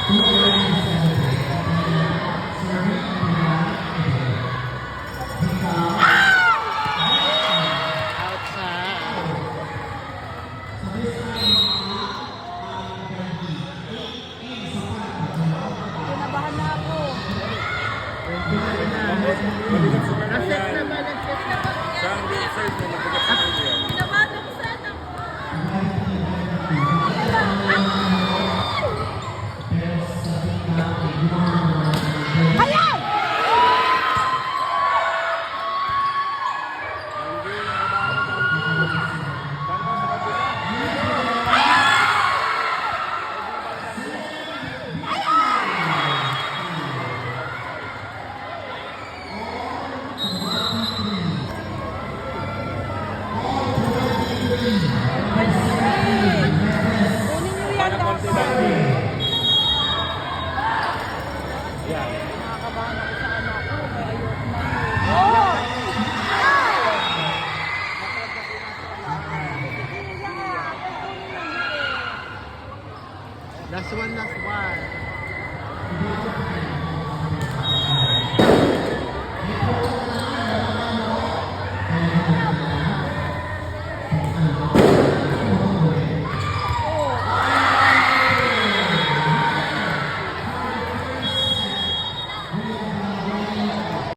Kinabahan na ako. Nag-set na ba? Siya ang research na nagpagat sa kanya. Kinabahan ako sana. Ayan! Kunin nyo yan dapat. Yan. Nakakabahan ako sa anak ko. Kaya ayoko na. Oh! Last one, last one.